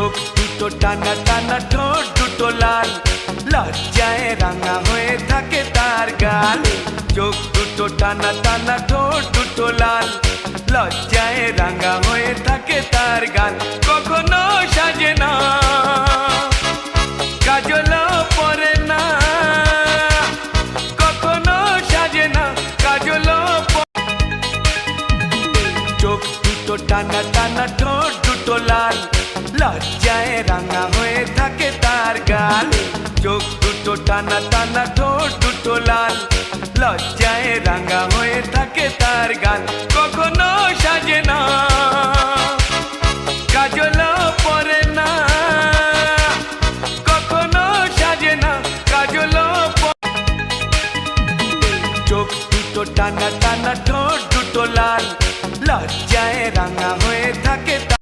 চোখ দুটো টানা টানা, ঠোঁট দুটো লাল, লজ্জায় রাঙা হয়ে থাকে তার গাল। চোখ দুটো টানা টানা, ঠোঁট দুটো লাল, লজ্জায় রাঙা হয়ে থাকে তার গাল। কখনো সাজে না, কাজলও পরে না, কখনো সাজে না, কাজলও চোখ দুটো টানা টানা, ঠোঁট দুটো লাল, লজ্জায় রাঙা হয়ে থাকে তার গাল। চোখ দুটো টানা টানা, ঠোঁট দুটো লাল, লজ্জায় রাঙা হয়ে থাকে তার গাল। কখনো সাজে না।